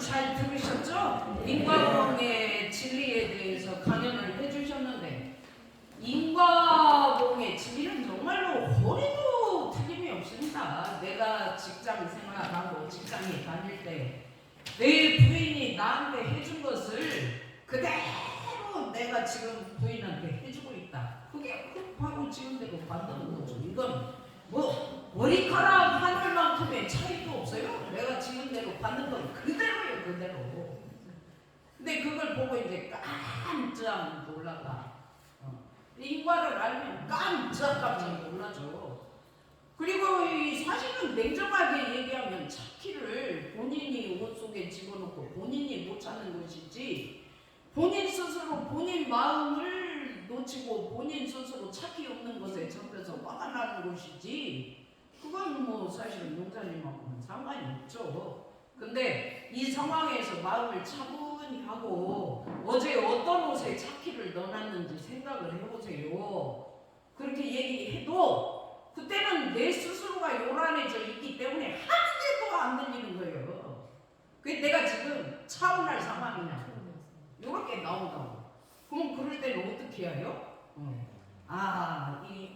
잘 들으셨죠? 인과봉의 진리에 대해서 강연을 해주셨는데, 인과봉의 진리는 정말로 허리도 틀림이 없습니다. 내가 직장 생활하고 직장에 다닐 때 내 부인이 나한테 해준 것을 그대로 내가 지금 부인한테 해주고 있다. 그게 바로 지금대로 받는 거죠. 이건 뭐 머리카락 하늘만큼의 차이도 없어요. 내가 지금대로 받는 건 그대로예요, 그대로. 근데 그걸 보고 이제 깜짝 놀라다. 인과를 알면 깜짝 놀라죠. 그리고 이 사실은 냉정하게 얘기하면 찾기를 본인이 옷 속에 집어넣고 본인이 못 찾는 것이지, 본인 스스로 본인 마음을 놓치고 본인 스스로 찾기 없는 것에 접해서 화가 나는 것이지, 그건 뭐 사실은 용사님하고는 상관이 없죠. 근데 이 상황에서 마음을 차분히 하고 어제 어떤 옷에 찾기를 넣어놨는지 생각을 해보세요. 그렇게 얘기해도 그때는 내 스스로가 요란해져 있기 때문에 한 개도 안 들리는 거예요. 그게 내가 지금 차분할 상황이냐 이렇게 나온다고. 그럼 그럴 때는 어떻게 해요?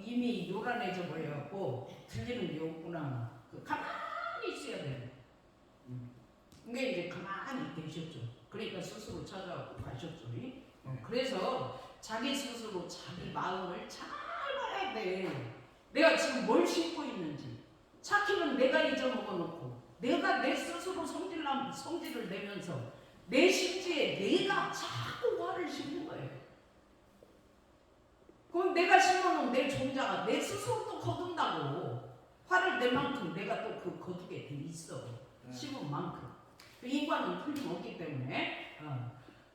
이미 요란해져 버려갖고 들리는 게 없구나. 가만히 있어야 돼요. 근데 이제 가만히 계셨죠. 그러니까 스스로 찾아가고 가셨죠. 그래서 자기 스스로 자기 마음을 잘 봐야 돼. 내가 지금 뭘 심고 있는지. 찾기는 내가 잊어먹어 놓고 내가 내 스스로 성질을 내면서 내 심지에 내가 자꾸 화를 심는 거예요. 그럼 내가 심어놓은 내 종자가 내 스스로 또 거둔다고. 화를 낼 만큼 내가 또 그 거두게 돼 있어. 심은 만큼. 인과는 틀림없기 때문에.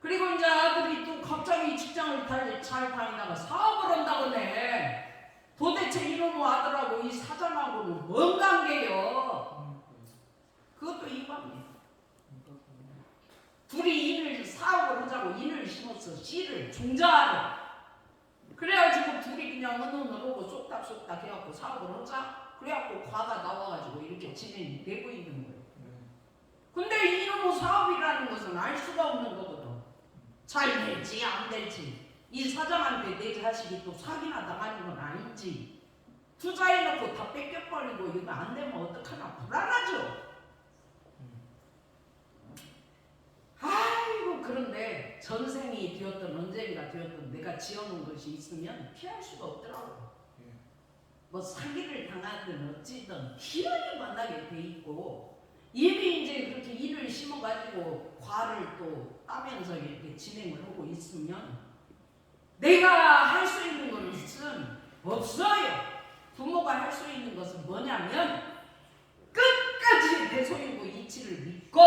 그리고 이제 아들이 또 갑자기 직장을 잘 다니다가 사업을 한다고 해. 도대체 이놈의 아들하고 이 사장하고는 뭔 관계요? 그것도 인과입니다. 둘이 사업을 하자고 인을 심었어. 씨를 종자를. 그래가지고 둘이 그냥 은은하고 쏙닥쏙닥 해갖고 사업을 하자. 그래갖고 과가 나와가지고 이렇게 진행이 되고 있는 거예요. 근데 이놈의 사업이라는 것은 알 수가 없는 거거든. 잘 될지 안 될지. 이 사장한테 내 자식이 또 사기나 당하는 건 아닌지. 투자해놓고 다 뺏겨버리고 이거 안 되면 어떡하나 불안하죠. 아이고, 그런데 전생이 되었든 언젠가 되었든 내가 지어놓은 것이 있으면 피할 수가 없더라고요. 뭐 사기를 당하든 어찌든 희연히 만나게 돼 있고, 이미 이제 그렇게 일을 심어가지고 과를 또 따면서 이렇게 진행을 하고 있으면 내가 할 수 있는 것은 없어요. 부모가 할 수 있는 것은 뭐냐면 끝까지 대소유무 이치를 믿고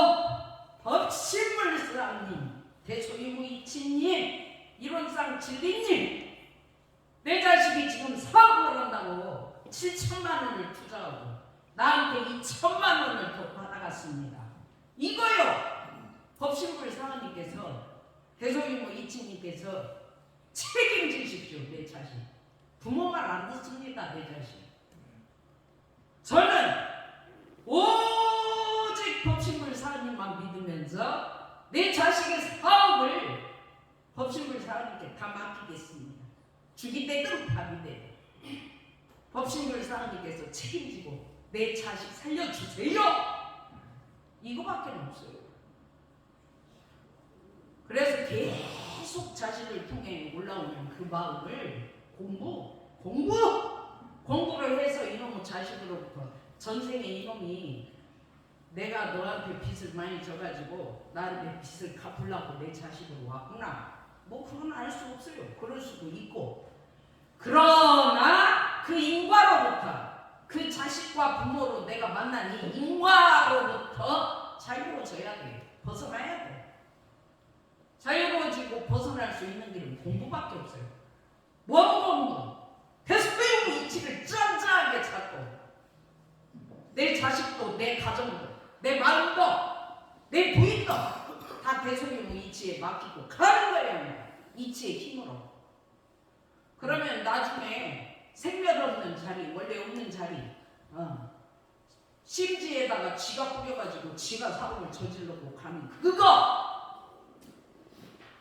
법신불상님, 대소유무 이치님, 이론상 진리님, 내 자식이 지금 사업을 한다고 7천만 원을 투자하고 나한테 2천만 원을 더 받아갔습니다. 이거요. 법신불상님께서, 대소유무 이치님께서 책임지십시오. 내 자식. 부모 말 안 듣습니다. 내 자식. 저는 오직 법신불사님만 믿으면서 내 자식의 사업을 법신불사님께 다 맡기겠습니다. 죽이 되든 밥이 되든 법신불사님께서 책임지고 내 자식 살려주세요. 이거밖에 없어요. 그래서 계속 자식을 통해 올라오는 그 마음을 공부를 해서 이놈의 자식으로부터, 전생에 이놈이 내가 너한테 빚을 많이 져가지고 나한테 빚을 갚으려고 내 자식으로 왔구나. 뭐 그건 알 수 없어요. 그럴 수도 있고. 그러나 그 인과로부터, 그 자식과 부모로 내가 만난 이 인과로부터 자유로워져야 돼요. 벗어나야 돼. 자유로워지고 벗어날 수 있는 길은 공부밖에 없어요. 뭔 공부? 대소유무 이치를 짠짠하게 찾고 내 자식도, 내 가정도, 내 마음도, 내 부인도 다 대소유무 이치에 맡기고 가는 거예요. 이치의 힘으로. 그러면 나중에 생명 없는 자리, 원래 없는 자리, 심지에다가 지가 뿌려가지고 지가 사고를 저질러고 가는 그거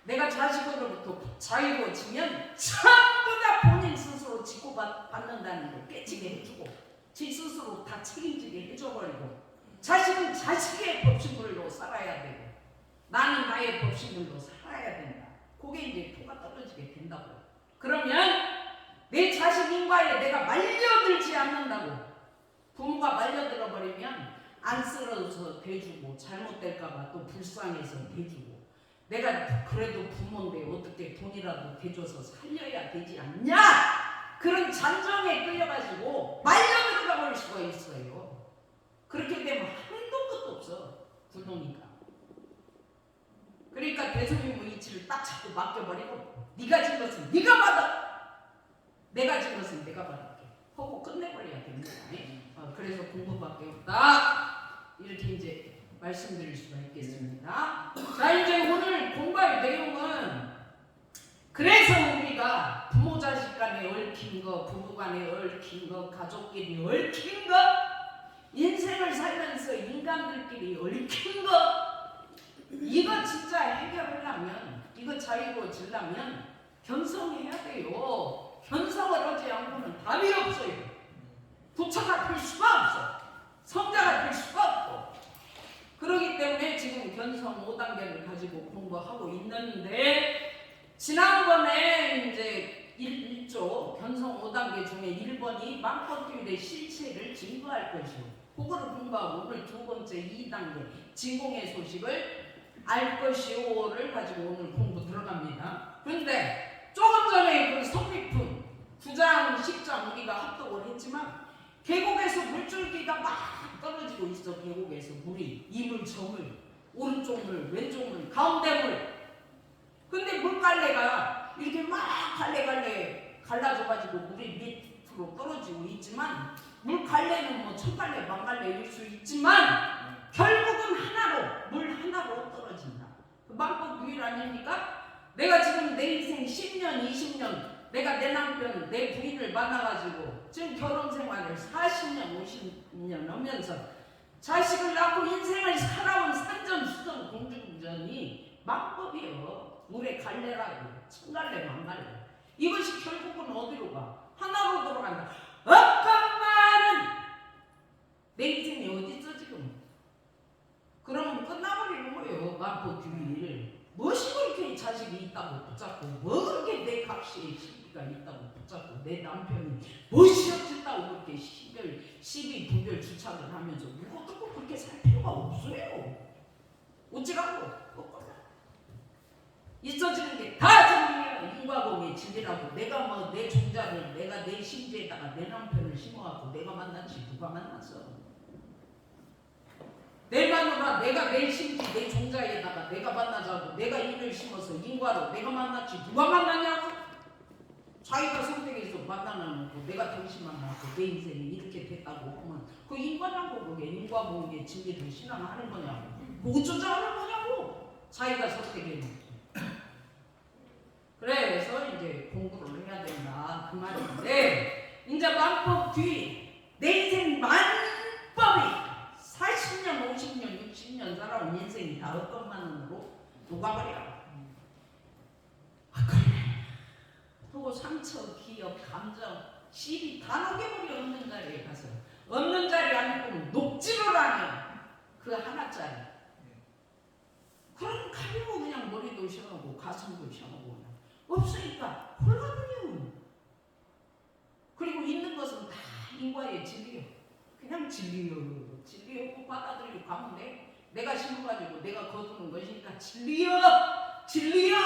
내가 자식으로부터 자유로워지면 전부 다 본인 스스로 짓고 받는다는 걸 깨치게 해주고 지 스스로 다 책임지게 해줘버리고 자식은 자식의 법칙물로 살아야 되고 나는 나의 법칙물로 살아야 된다. 그게 이제 토가 떨어지게 된다고. 그러면 내 자식인과에 내가 말려들지 않는다고. 부모가 말려들어 버리면 안쓰러워서 대주고 잘못될까봐 또 불쌍해서 대주고 내가 그래도 부모인데 어떻게 돈이라도 대줘서 살려야 되지 않냐? 그런 잔정에 끌려가지고 말려들어가 버릴 수가 있어요. 그렇게 되면 한도 끝도 없어. 부모니까. 그러니까 대소유무 이치를 딱 잡고 맡겨버리고 네가 진 것은 네가 받아. 내가 진 것은 내가 받을게. 하고 끝내버려야 됩니다. 그래서 공부밖에 없다. 이렇게 이제 말씀드릴 수가 있겠습니다. 자, 이제 오늘 공부할 내용은 그래서 우리가 부모 자식 간에 얽힌 거, 부부 간에 얽힌 거, 가족끼리 얽힌 거, 인생을 살면서 인간들끼리 얽힌 거, 이거 진짜 해결하려면, 이거 자유로워지려면 견성해야 돼요. 견성을 하지 않고는 답이 없어요. 부처가 될 수가 없어. 성자가 될 수가 없고. 그렇기 때문에 지금 견성 5단계를 가지고 공부하고 있는데 지난번에 이제 1조 견성 5단계 중에 1번이 망법규율의 실체를 증거할 것이요. 그거를 공부하고 오늘 두 번째 2단계 진공의 소식을 알 것이요를 가지고 오늘 공부 들어갑니다. 그런데 조금 전에 그 성비품 9장 10장 우리가 합독을 했지만 계곡에서 물줄기가 막 떨어지고 있어. 계곡에서 물이 이물 저물 오른쪽 물 왼쪽 물 가운데 물. 근데 물갈래가 이렇게 막 갈래갈래 갈라져가지고 물이 밑으로 떨어지고 있지만 물갈래는 뭐 천갈래 만갈래일 수 있지만 결국은 하나로 물 하나로 떨어진다. 그 방법 유일 아닙니까? 내가 지금 내 인생 10년 20년 내가 내 남편, 내 부인을 만나가지고 지금 결혼생활을 40년, 50년 하면서 자식을 낳고 인생을 살아온 산전수전 공중전이 막법이에요. 물에 갈래라고, 천갈래, 만갈래. 이것이 결국은 어디로 가? 하나로 돌아간다. 어떤 말은 내 인생이 어디 있어 지금? 그러면 끝나버리는 거예요. 막법 규율. 무엇이 그렇게 자식이 있다고 붙잡고 뭐 그렇게 내 값이 시비가 있다고 붙잡고 내 남편이 무엇이 어쨌다고 그렇게 시비 분별 주착을 하면서 누구 듣고 그렇게 살 필요가 없어요. 어찌라고 있어지는 게 다 진리야. 인과공의 진리라고. 내가 뭐 내 종자를 내가 내 심지에다가 내 남편을 심어갖고 내가 만났지 누가 만났어. 내 마누라 내가 내 심지 내 종자에다가 내가 만나자고 내가 인을 심어서 인과로 내가 만났지 누가 만나냐고. 자기가 선택해서 만나놓고 내가 당신 만나고 내 인생이 이렇게 됐다고 하면 그 인과라고 그게 인과공의 진리를 신앙하는 거냐고. 뭐 어쩌자 하는 거냐고. 자기가 선택해놓고. 그래서 이제 공부를 해야 된다 그 말인데 이제 만법 뒤 내 인생 만법이 40년, 50년, 60년 살아온 인생이 다 어떤만으로 녹아버려. 그래. 또 상처, 기억, 감정, 시비 다 녹여버려. 없는 자리에 가서. 없는 자리 아니고 녹지를 않아. 그 하나짜리. 그럼 가리고 그냥 머리도 시원하고 가슴도 시원하고 그냥. 없으니까 홀가분해요. 그리고 있는 것은 다 인과의 진리요. 그냥 진리요. 진리요 받아들이고 가면 돼. 내가 심어가지고 내가 거두는 것이니까 진리요. 진리요.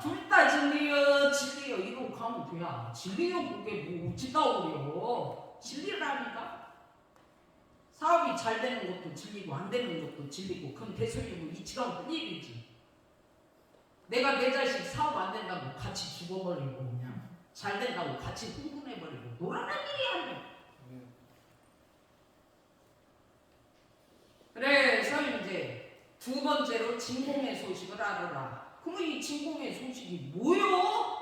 둘 다 진리요. 진리요. 이러고 가면 돼야. 진리요. 그게 뭐 어찌다고 그래요. 진리라니까. 사업이 잘 되는 것도 진리고 안 되는 것도 진리고 그건 대소리고 이치라고 일이지. 내가 내 자식 사업 안 된다고 같이 죽어버리고 그냥 잘 된다고 같이 흥분해버리고 노란한 일이 아니야. 그래서 이제 두 번째로 진공의 소식을 알아라. 그럼 이 진공의 소식이 뭐요?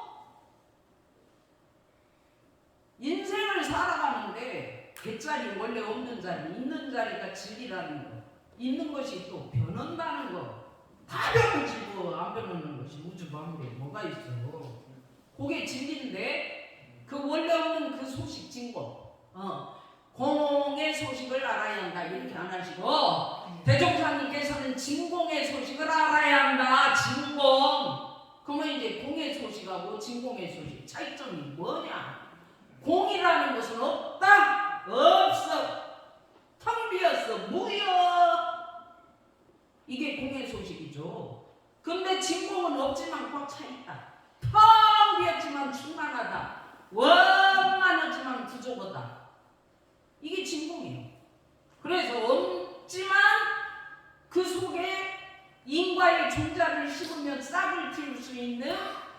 인생을 살아가는데 자리 원래 없는 자리, 있는 자리가 진리라는 거. 있는 것이 또 변한다는 거. 다 변하지 뭐 안 변하는 것이 우주 만물에 뭐가 있어. 그게 진리인데 그 원래 없는 그 소식 진공. 공의 소식을 알아야 한다 이렇게 안 하시고 대종사님께서는 진공의 소식을 알아야 한다. 진공. 그러면 이제 공의 소식하고 진공의 소식 차이점이 뭐냐? 공이라는 것은 없다? 없어. 텅 비었어. 무여. 이게 공의 소식이죠. 근데 진공은 없지만 꽉 차 있다. 텅 비었지만 충만하다. 원만하지만 부족하다. 이게 진공이에요. 그래서 없지만 그 속에 인과의 종자를 심으면 싹을 틔울 수 있는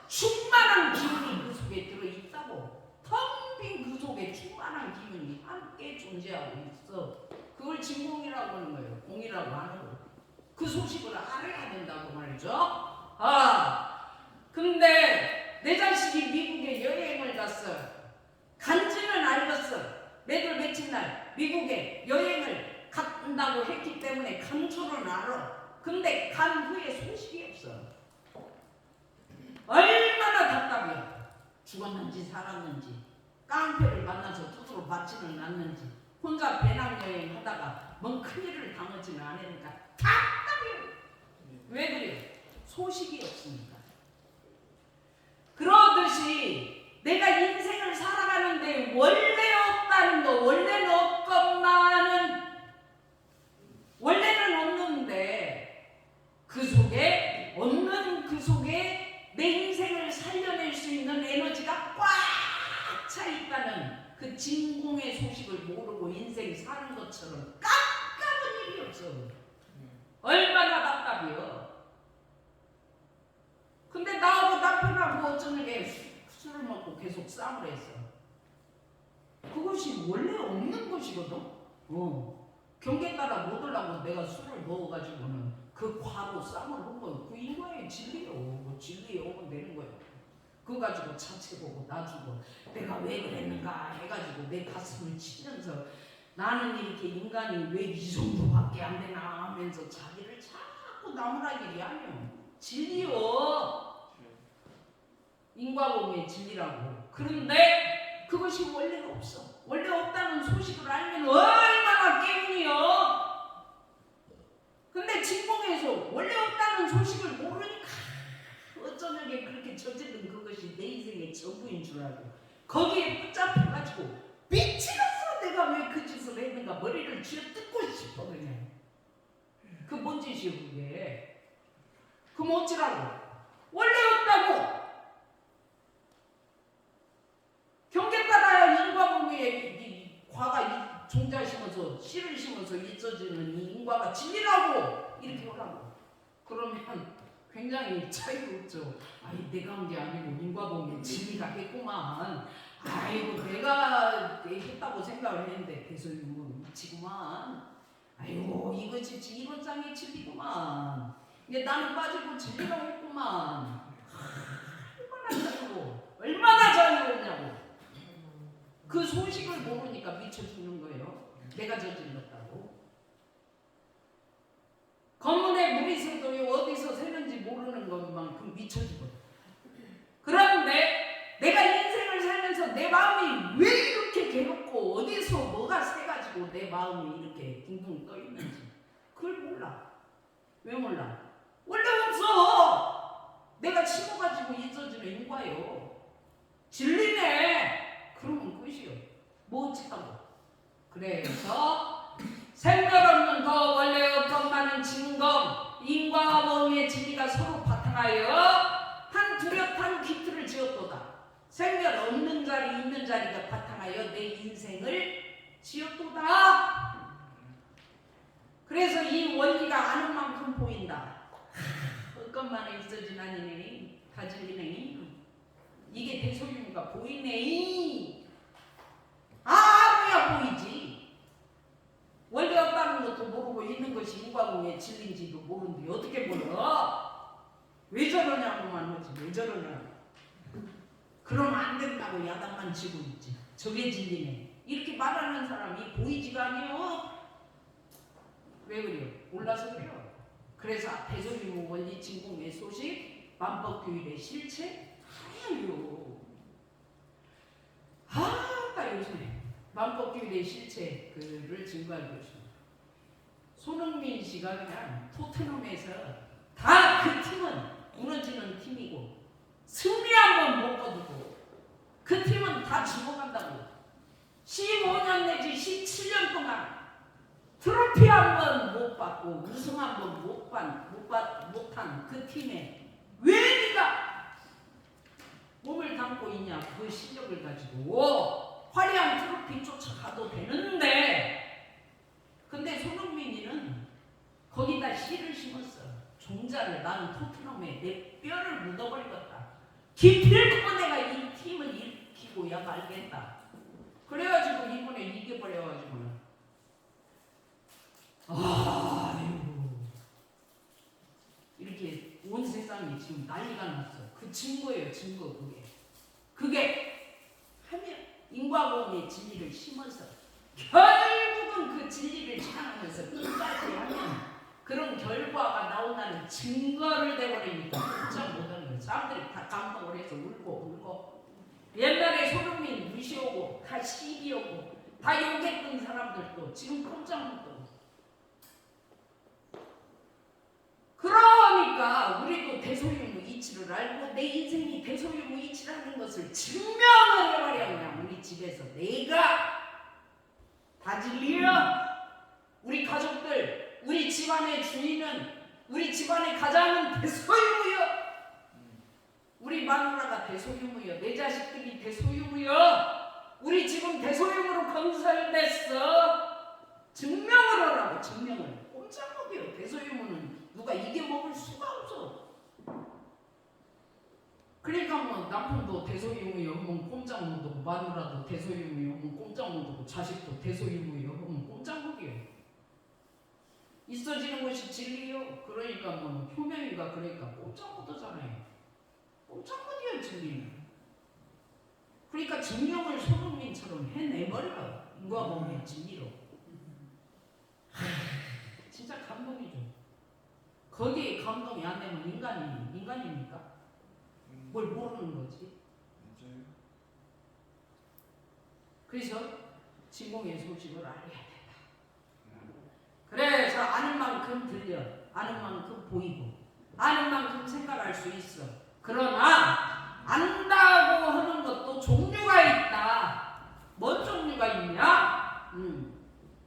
충만한 기운이 그 속에 들어있다고. 텅 빈 그 속에 충만한 기운이 함께 존재하고 있어. 그걸 진공이라고 하는 거예요. 공이라고 하는 거예요. 그 소식을 알아야 된다고 말이죠. 근데 내 자식이 미국에 여행을 갔어요. 간지는 알겠어. 매달 며칠 날 미국에 여행을 간다고 했기 때문에 간 줄은 알아. 근데 간 후에 소식이 없어. 얼마나 답답해. 죽었는지 살았는지 깡패를 만나서 두드러 맞지는 않는지 혼자 배낭여행 하다가 뭔 큰일을 당하지는 않으니까 답답해요. 왜 그래요? 소식이 없으니까. 그러듯이 내가 인생을 살아가는데 원래 없다는 거, 원래는 없건만은 원래는 없는데 그 속에 없는 그 속에 내 인생을 살려낼 수 있는 에너지가 꽉 차 있다는 그 진공의 소식을 모르고 인생 사는 것처럼 깜깜한 일이 없어. 얼마나 답답해요. 근데 나하고 남편하고 어쩌는게 술을 먹고 계속 싸움을 했어. 그것이 원래 없는 것이거든. 경계 따라 못 오려고 내가 술을 먹어가지고는 그 과로 싸움을 한 거예요. 그 인과의 진리요. 뭐 진리에 오면 되는 거예요. 그거 가지고 자책하고 놔주고 내가 왜 그랬는가 해가지고 내 가슴을 치면서 나는 이렇게 인간이 왜 이 정도밖에 안 되나 하면서 자기를 자꾸 나무라기리 하면 진리요. 인과공의 진리라고. 그런데 그것이 원래 없어. 원래 없다는 소식을 알면 얼마나 깨운이요. 근데 진공에서 원래 없다는 소식을 모르니까 어쩌면 그렇게 저지른 그것이 내 인생의 전부인 줄 알고 거기에 붙잡혀가지고 미치겠어. 내가 왜 그 짓을 했는가 머리를 쥐어뜯고 싶어 그냥. 그 뭔 짓이요 그게. 그럼 어찌라고. 원래 없다고. 경계 따라야 인과공의 과가 종자 심어서 씨를 심어서 있어지는 이 인과가 진리라고 이렇게 하라고. 그러면 굉장히 차이가 없죠. 아이 내가 한 게 아니고 인과공의 진리가 했구만. 아이고 내가 했다고 생각을 했는데 대소유는 미치구만. 아이고 이것이 이론장의 진리구만. 이게 나는 빠지고 진리가 했구만. 얼마나 자유고 얼마나 자유롭냐고. 그 소식을 모르니까 미쳐 죽는 거예요. 내가 저질렀다고. 건물에 물이 새도 어디서 새는지 모르는 것만큼 미쳐 죽어요. 그런데 내가 인생을 살면서 내 마음이 왜 이렇게 괴롭고 어디서 뭐가 새가지고 내 마음이 이렇게 둥둥 떠 있는지 그걸 몰라. 왜 몰라? 원래 없어. 내가 심어가지고 있어지는 인과요. 진리네. 그러면 끝이요. 뭐 어찌하고. 그래서 생각 없는 거 원래 없건만은 진검 인과와 범의 진리가 서로 바탕하여 한 뚜렷한 기틀을 지었도다. 생각 없는 자리 있는 자리가 바탕하여 내 인생을 지었도다. 그래서 이 원리가 아는 만큼 보인다. 없건만은 있어진 아니네. 다 진리네. 이게 대소유가 보이네. 뭐야 보이지. 원래 없다는 것도 모르고 있는 것이 인과공의 진리인지도 모르는데 어떻게 몰라? 왜 저러냐고만 하지. 왜 저러냐. 그러면 안 된다고 야단만 치고 있지. 저게 진리네. 이렇게 말하는 사람이 보이지가 아니요. 왜 그래요? 몰라서 그래요. 그래서 대소유무 원리 진공의 소식, 만법규율의 실체 다요. 아까 요즘에 만법규율의 실체 그를 증거하고 있습니다. 손흥민 씨가 그냥 토트넘에서 다 그 팀은 무너지는 팀이고 승리 한번 못 거두고 그 팀은 다 죽어간다고. 15년 내지 17년 동안 트로피 한번 못 받고 우승 한번 못한 그 팀에 왜 네가 몸을 담고 있냐. 그 실력을 가지고 화려한 트로피 쫓아가도 되는데, 근데 손흥민이는 거기다 씨를 심었어. 종자를. 나는 토트넘에 내 뼈를 묻어버리겠다. 기필코 내가 이 팀을 일으키고야 말겠다. 그래가지고 이번에 이겨버려가지고 이렇게 온 세상이 지금 난리가 났어. 그 증거예요. 증거. 그게 하면 인과보험의 진리를 심어서 결국은 그 진리를 자랑하면서 끝까지 하면 그런 결과가 나온다는 증거를 대버리니까 꼼짝 못하는 거예요. 사람들이 다 감동을 해서 울고 옛날에 손흥민 무시하고 다 시기하고 다 욕했던 사람들도 지금 꼼짝 못하고. 그러니까 우리도 대소유무 이치를 알고 내 인생이 대소유무 이치라는 것을 증명을 해버려. 그냥 우리 집에서 내가 바질리어, 우리 가족들, 우리 집안의 주인은, 우리 집안의 가장은 대소유무여. 우리 마누라가 대소유무여. 내 자식들이 대소유무여. 우리 집은 대소유무로 건설됐어. 증명을 하라고. 증명을. 꼼짝 못해요. 대소유무는 누가 이겨먹을 수가 없어. 그러니까 뭐 남편도 대소유무여 하면 꼼짝 못하고, 마누라도 대소유무여 하면 꼼짝 못하고, 자식도 대소유무여 하면 꼼짝 못해요. 있어지는 것이 진리요. 그러니까 뭐 효명이가 그러니까 꼼짝 못하잖아요. 꼼짝 못해요 진리는. 그러니까 증명을 손흥민처럼 해내버려. 인과보험의 진리로. 진짜 감동이죠. 거기에 감동이 안 되면 인간입니까? 뭘 모르는 거지. 그래서 진공의 소식을 알아야 된다. 그래서 아는 만큼 들려, 아는 만큼 보이고, 아는 만큼 생각할 수 있어. 그러나 안다고 하는 것도 종류가 있다. 뭔 종류가 있냐?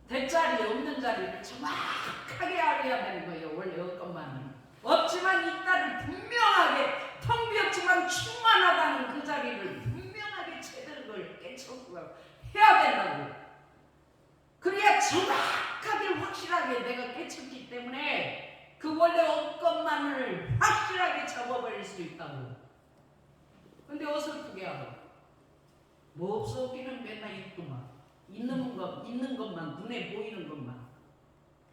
대자리 없는 자리를 정확하게 알아야 되는 거예요. 원래 없건만 없지만 있다를 분명하게, 텅 비었지만 충만하다는 그 자리를 분명하게 제대로 깨쳐서 해야 된다고. 그래야 정확하게 확실하게 내가 깨쳤기 때문에 그 원래 없건만을 확실하게 잡아버릴 수 있다고. 근데 어설프게 하고 뭐 없어 없기는 맨날 있구만. 있는 것만, 눈에 보이는 것만,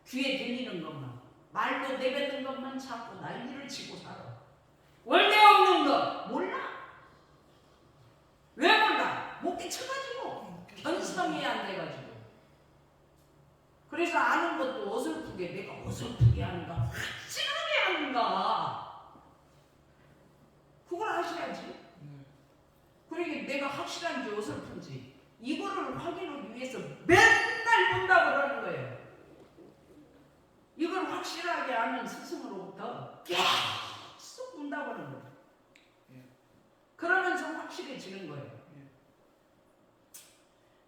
귀에 들리는 것만, 말도 내뱉는 것만 찾고 난리를 치고 살아. 원래 없는 거 몰라. 왜 몰라? 못 끼쳐가지고 견성이 안 돼가지고. 그래서 아는 것도 어설프게, 내가 어설프게 하는가 확실하게 하는가, 그걸 아셔야지. 그러니까 내가 확실한지 어설픈지 이거를 확인을 위해서 맨날 본다고 그러는 거예요. 이걸 확실하게 아는 스승으로부터 계속 본다고 하는 거예요. 그러면서 확실해지는 거예요.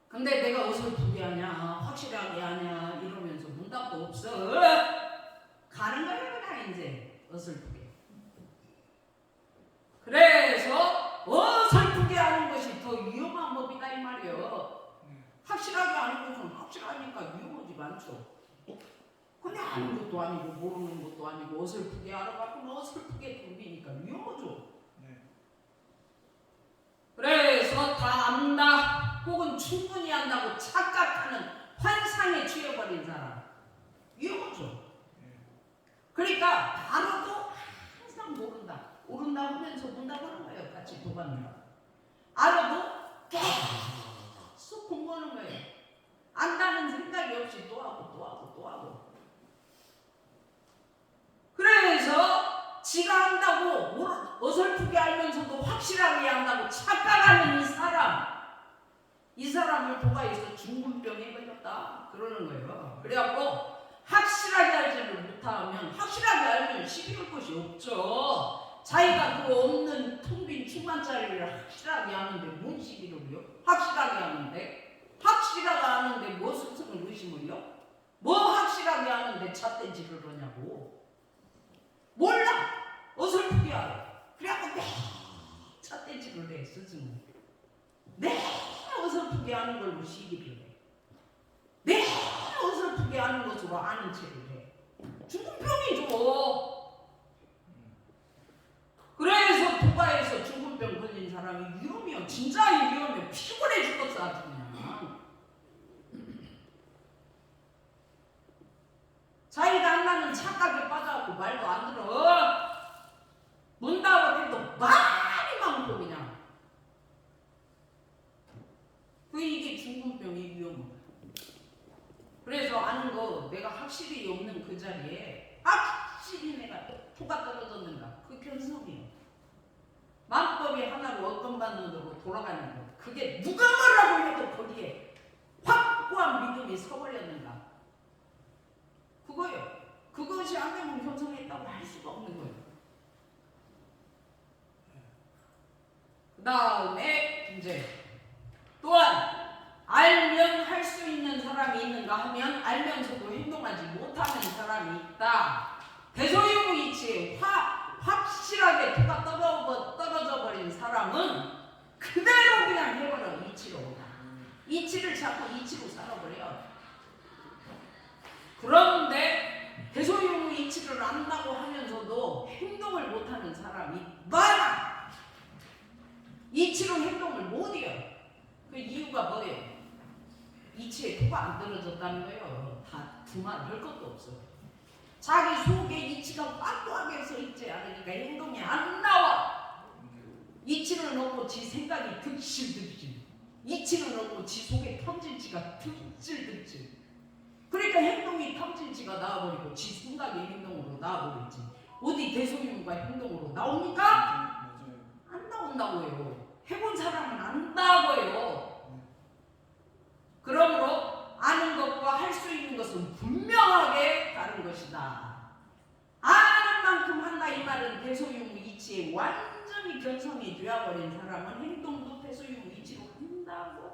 근데 내가 어설프게 하냐, 확실하게 하냐 이러면서 문답도 없어. 가는 거예요 그냥 이제 어설프게. 그래서 어설프게 하는 것이 더 위험한 법이다 이 말이에요. 확실하게 하는 것은 확실하니까 위험하지가 않죠. 근데 아는 것도 아니고 모르는 것도 아니고 어설프게 알아갖고 어설프게 덤비니까 위험하죠. 그래서 다 안다 혹은 충분히 안다고 착각하는 환상에 취해버린 사람 위험하죠. 그러니까 알아도 항상 모른다 하면서 본다고 하는 거예요. 같이 도받는다. 알아도 계속 공부하는 거예요. 지가 한다고 어설프게 알면서도 확실하게 한다고 착각하는 이 사람을 도가에서 중금병에 걸렸다 그러는 거예요. 그래갖고 확실하게 알지를 못하면, 확실하게 알면 시비 걸 것이 없죠. 자기가 그 없는 텅 빈 충만짜리를 확실하게 하는데 뭔 시비를요? 확실하게 하는데 뭐 스승을 의심을요? 뭐 확실하게 하는데 잣대질을 하냐고. 몰라. 어설프게 알아. 그래갖고 잣대질을 해 스승은. 어설프게 하는 걸로 시기를 해. 어설프게 하는 것으로 아는 체를 해. 중금병이죠. 그래서 도가에서 중금병 걸린 사람이 위험해요. 진짜 위험해요. 피곤해 죽겠어 아주 그냥. 자기가 한다는 착각에 빠져갖고 말도 안 들어. 문답을 해도 말이 많고 그냥. 이게 중금병이 위험해. 그래서 아는 거 내가 확실히 없는 그 자리에 확실히 내가 토가 떨어졌는가 그 견성이에요. 만법이 하나로 어떤 반으로 돌아가는 거, 그게 누가 뭐라고 해도 거기에 확고한 믿음이 서버렸는가 그거예요. 그것이 안 되면 견성했다고 할 수가 없는 거예요. 그 다음에 이제 또한 알면 할 수 있는 사람이 있는가 하면 알면서도 행동하지 못하는 사람이 있다. 대소유무이치에 확실하게 토가 떨어져 버린 사람은 그대로 그냥 해버려. 이치를 자꾸 이치로 살아버려. 그런데 대소유무이치를 안다고 하면서도 행동을 못하는 사람이 많아. 이치로 행동을 못해요. 그 이유가 뭐예요? 이치에 토가 안 떨어졌다는 거예요. 다 두말할 것도 없어. 자기 속에 이치가 빡빡하게 서 있지 않으니까 행동이 안 나와. 이치를 놓고 지 생각이 득실득실, 이치를 놓고 지 속에 탐진치가 득실득실. 그러니까 행동이 탐진치가 나와버리고 지 생각이 행동으로 나와버리지. 어디 대소유무가 행동으로 나옵니까? 안 나온다고요. 해본 사람은 안다고요. 그러므로 아는 것과 할 수 있는 것은 분명하게 다른 것이다. 아는 만큼 한다 이 말은 대소유무 이치에 완전히 견성이 되어버린 사람은 행동도 대소유무 이치로 한다고.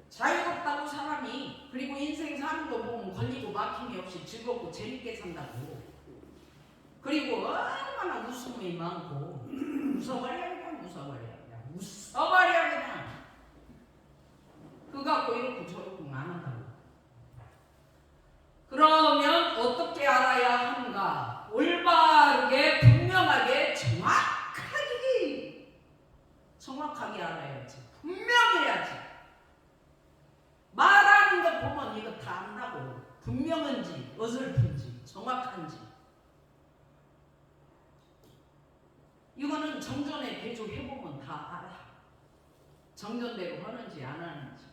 자유롭다고 사람이. 그리고 인생 사는 거 보면 걸리고 막힘이 없이 즐겁고 재밌게 산다고. 그리고 얼마나 웃음이 많고 웃어버려 그냥 그거 갖고 이렇게 저렇게 안 한다고. 그러면 어떻게 알아야 하는가? 올바르게 분명하게 정확하게 알아야지. 분명해야지. 말하는 거 보면 이거 다 안다고. 분명한지 어설픈지 정확한지. 이거는 정전에 대조해보면 다 알아. 정전대로 하는지 안 하는지.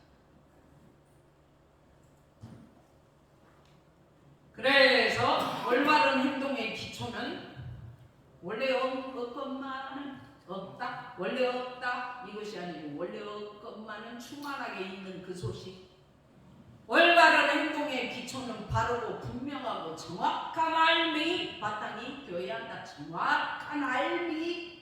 그래서 올바른 행동의 기초는 원래 없건만은 없다, 원래 없다 이것이 아니고 원래 없건만은 충만하게 있는 그 소식. 올바른 행동의 기초는 바르고 분명하고 정확한 알미 바탕이 되어야 한다. 정확한 알미.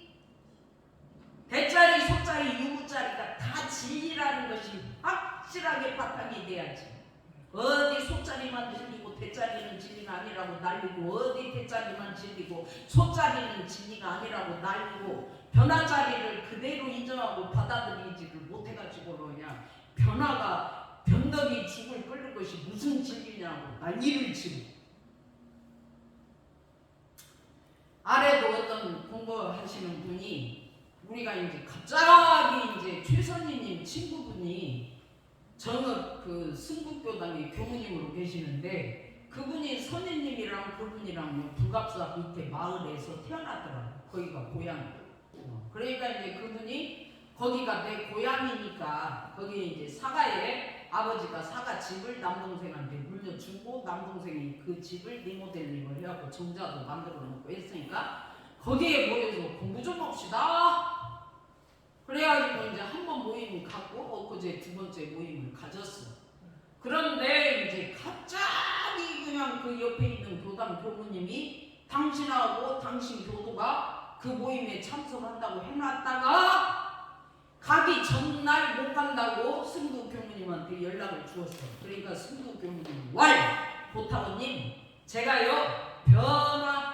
대자리, 소자리, 유무자리가 다 진리라는 것이 확실하게 바탕이 돼야지. 어디 소자리만 진리고 대자리는 진리가 아니라고 날리고, 어디 대자리만 진리고 소자리는 진리가 아니라고 날리고, 변화자리를 그대로 인정하고 받아들이지를 못해가지고 그냥 변화가 변덕이 죽을 끓는 것이 무슨 진리냐고 난리를 치고. 아래도 어떤 공부하시는 분이, 우리가 이제 갑자기 이제 최선희님 친구분이 정읍 그 승국교당의 교무님으로 계시는데, 그분이 선희님이랑 그분이랑 뭐 불갑사 밑에 마을에서 태어났더라고. 거기가 고향. 그러니까 이제 그분이 거기가 내 고향이니까 거기 이제 사가에 아버지가 사가 집을 남동생한테 물려주고 남동생이 그 집을 리모델링을 해갖고 정자도 만들어 놓고 했으니까 거기에 모여서 공부 좀 합시다. 그래가지고 이제 한 번 모임 갖고 엊그제 두 번째 모임을 가졌어. 그런데 이제 갑자기 그냥 그 옆에 있는 교당 교무님이 당신하고 당신 교도가 그 모임에 참석한다고 해놨다가 가기 전날 못 간다고 승두 교무님한테 연락을 주었어. 그러니까 승두 교무님 보타고님 제가요 변화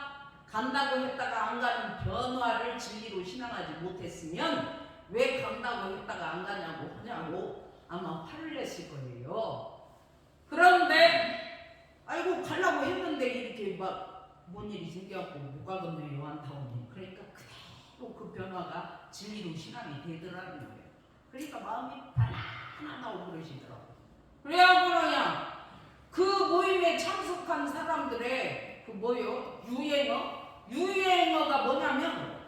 간다고 했다가 안 가는 변화를 진리로 신앙하지 못했으면 왜 간다고 했다가 안 가냐고 하냐고 아마 화를 냈을 거예요. 그런데 아이고 가려고 했는데 이렇게 막 뭔 일이 생겨갖고 못 가겠네요 안타오님. 그러니까 그대로 그 변화가 진리로 신앙이 되더라는 거예요. 그러니까 마음이 편안하다고 그러시더라고요. 그래갖고 그냥 그 모임에 참석한 사람들의 그 뭐요? 유행어가 뭐냐면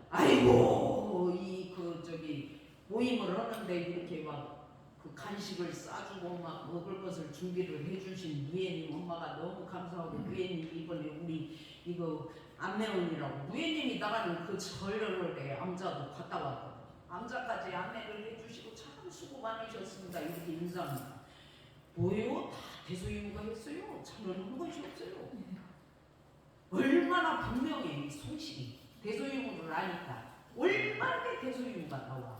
아이고 이 그 저기 모임을 하는데 이렇게 막 그 간식을 싸주고 막 먹을 것을 준비를 해주신 누에님 엄마가 너무 감사하고 누에님 이번에 우리 이거 안내원이라고 누에님이 나가는 그 절에 암자도 갔다 왔거든. 암자까지 안내를 해주시고 참 수고 많으셨습니다. 이렇게 인사합니다. 뭐예요? 다 대소유무가 했어요. 저는 한 것이 없어요. 얼마나 분명해 이 성실이 대소유무를 아니까 얼마나 대소유무가 나와.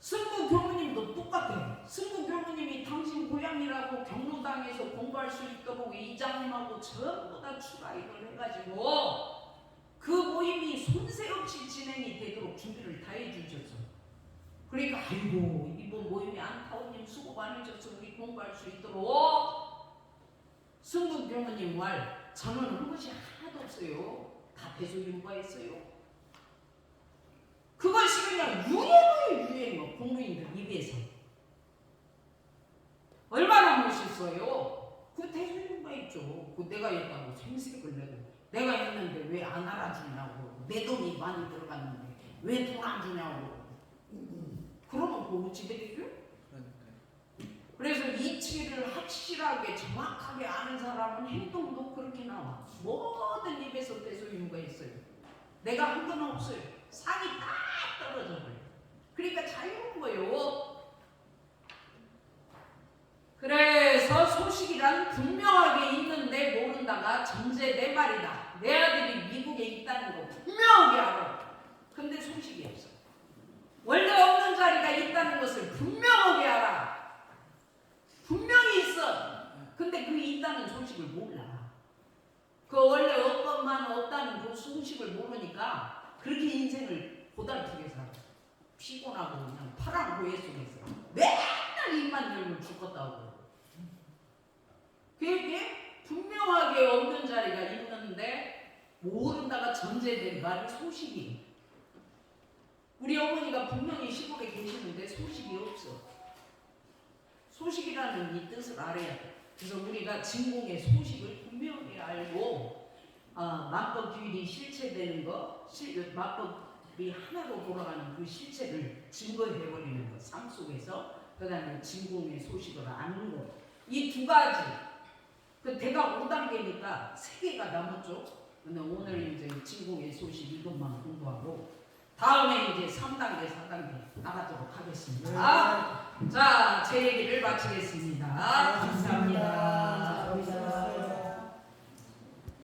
승부 교무님도 똑같아요. 승부 교무님이 당신 고향이라고 경로당에서 공부할 수 있도록 이장님하고 전부 다 추가입을 해가지고 그 모임이 손색 없이 진행이 되도록 준비를 다 해주셨어. 그러니까 아이고 이번 모임에 안타오님 수고 많으셔서 우리 공부할 수 있도록 승부 교무님 말 저는 한 것이 하나도 없어요. 다 대소윤과했어요. 그것이 그냥 유행어 공무인들 입에서 얼마나 멋있어요. 그 대소윤과 있죠. 그 내가 했다고 생색을 내고 내가 했는데 왜 안 알아주냐고 내 돈이 많이 들어갔는데 왜 돈 안 주냐고 그러면 그 어찌 되겠죠? 그래서 이치를 확실하게 정확하게 아는 사람은 행동도 그렇게 나와. 모든 입에서 대소윤과 있어요. 내가 한 건 없어요. 상이 다 떨어져 버려요. 그러니까 자유로운 거예요. 그래서 소식이란 분명하게 있는데 모른다가 전제 내 말이다. 내 아들이 미국에 있다는 거 분명하게 알아. 근데 소식이 없어. 원래 없는 자리가 있다는 것을 분명하게 알아. 분명히 있어. 근데 그 있다는 소식을 몰라. 그 원래 없다는 그 소식을 모르니까 그렇게 인생을 고달프게 살아. 피곤하고 그냥 파란 고해 속에서 맨날 입만 열면 죽겠다고. 그게 분명하게 없는 자리가 있는데 모른다가 전제된 말이 소식이. 우리 어머니가 분명히 시골에 계시는데 소식이 없어. 소식이라는 이 뜻을 알아야 돼. 그래서 우리가 진공의 소식을 분명히 알고 만법 규율이 실체되는 거, 만법이 하나로 돌아가는 그 실체를 증거해버리는 거, 삶 속에서. 그 다음에 진공의 소식을 아는 거. 이 두 가지. 그 대가 5단계니까 3개가 남았죠. 근데 오늘 이제 진공의 소식 이것만 공부하고 다음에 이제 3단계, 4단계 나가도록 하겠습니다. 자, 제 얘기를 마치겠습니다. 감사합니다.